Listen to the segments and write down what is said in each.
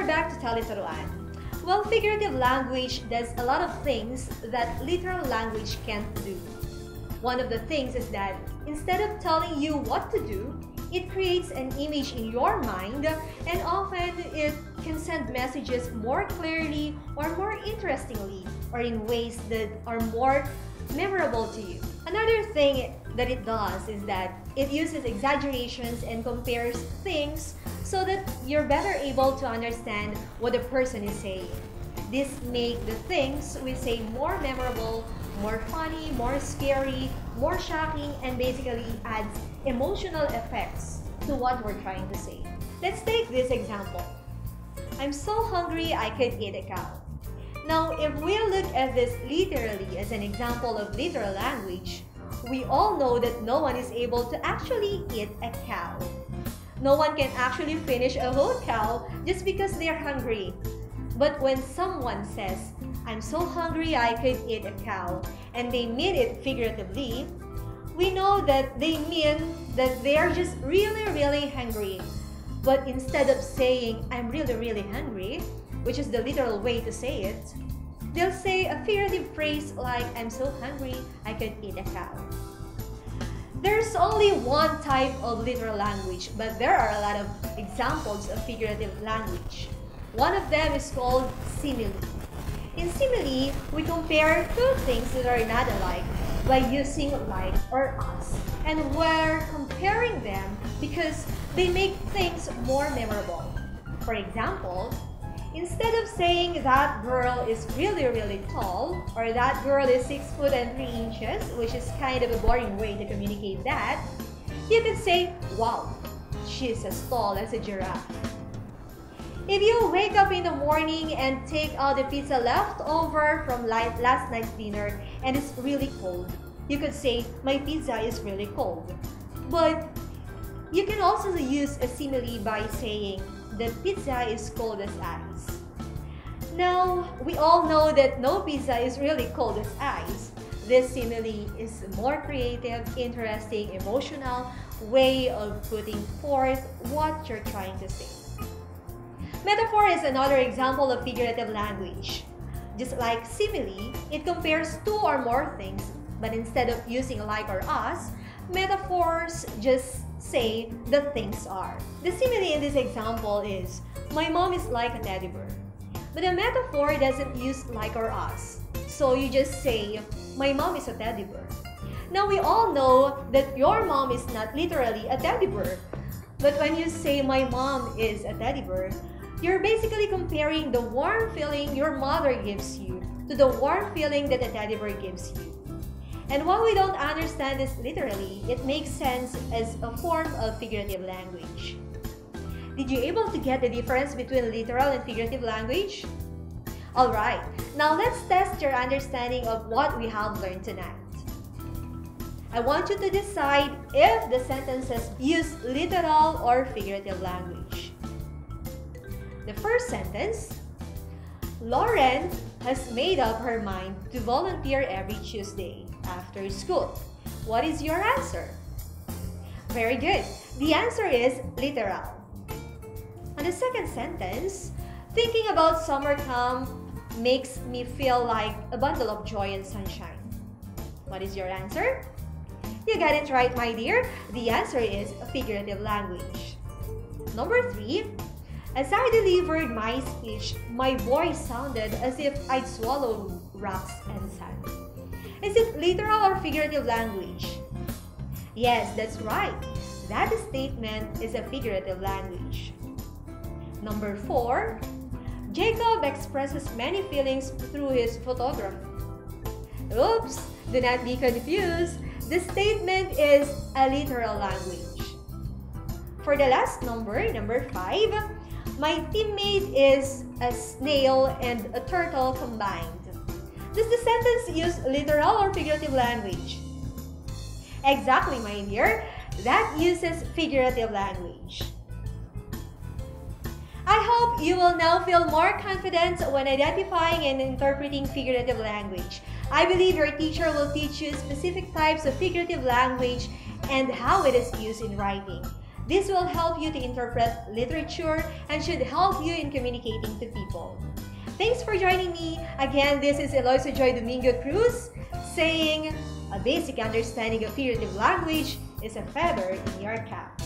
back to Tele-Turuan. Well, figurative language does a lot of things that literal language can't do. One of the things is that instead of telling you what to do, it creates an image in your mind, and often it can send messages more clearly or more interestingly, or in ways that are more memorable to you. Another thing that it does is that it uses exaggerations and compares things so that you're better able to understand what the person is saying. This makes the things we say more memorable, more funny, more scary, more shocking, and basically adds emotional effects to what we're trying to say. Let's take this example. I'm so hungry I could eat a cow. Now, if we look at this literally as an example of literal language, we all know that no one is able to actually eat a cow. No one can actually finish a whole cow just because they're hungry. But when someone says, I'm so hungry I could eat a cow, and they mean it figuratively, we know that they mean that they're just really hungry. But instead of saying, I'm really hungry, which is the literal way to say it, they'll say a figurative phrase like, I'm so hungry I could eat a cow. There's only one type of literal language, but there are a lot of examples of figurative language. One of them is called simile. In simile, we compare two things that are not alike by using like or as, and we're comparing them because they make things more memorable. For example, instead of saying that girl is really tall, or that girl is 6 foot and 3 inches, which is kind of a boring way to communicate that, you could say, wow, she's as tall as a giraffe. If you wake up in the morning and take out the pizza left over from last night's dinner and it's really cold, you could say, my pizza is really cold. But you can also use a simile by saying, the pizza is cold as ice. Now, we all know that no pizza is really cold as ice. This simile is a more creative, interesting, emotional way of putting forth what you're trying to say. Metaphor is another example of figurative language. Just like simile, it compares two or more things, but instead of using like or as, metaphors just say the things are. The simile in this example is, my mom is like a teddy bear. But the metaphor doesn't use like or as. So you just say, my mom is a teddy bear. Now we all know that your mom is not literally a teddy bear. But when you say, my mom is a teddy bear, you're basically comparing the warm feeling your mother gives you to the warm feeling that a teddy bear gives you. And while we don't understand this literally, it makes sense as a form of figurative language. Did you able to get the difference between literal and figurative language? Alright, now let's test your understanding of what we have learned tonight. I want you to decide if the sentences use literal or figurative language. The first sentence, Lauren has made up her mind to volunteer every Tuesday after school. What is your answer? Very good. The answer is literal. On the second sentence, thinking about summer camp makes me feel like a bundle of joy and sunshine. What is your answer? You got it right, my dear. The answer is figurative language. Number 3, as I delivered my speech, my voice sounded as if I'd swallowed rocks and sand. Is it literal or figurative language? Yes, that's right. That statement is a figurative language. Number 4, Jacob expresses many feelings through his photography. Oops, do not be confused. The statement is a literal language. For the last number, number 5, my teammate is a snail and a turtle combined. Does the sentence use literal or figurative language? Exactly, my dear. That uses figurative language. I hope you will now feel more confident when identifying and interpreting figurative language. I believe your teacher will teach you specific types of figurative language and how it is used in writing. This will help you to interpret literature and should help you in communicating to people. Thanks for joining me. Again, this is Eloisa Joy Domingo Cruz saying, a basic understanding of figurative language is a feather in your cap.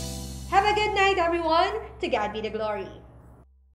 Have a good night, everyone. To God be the glory.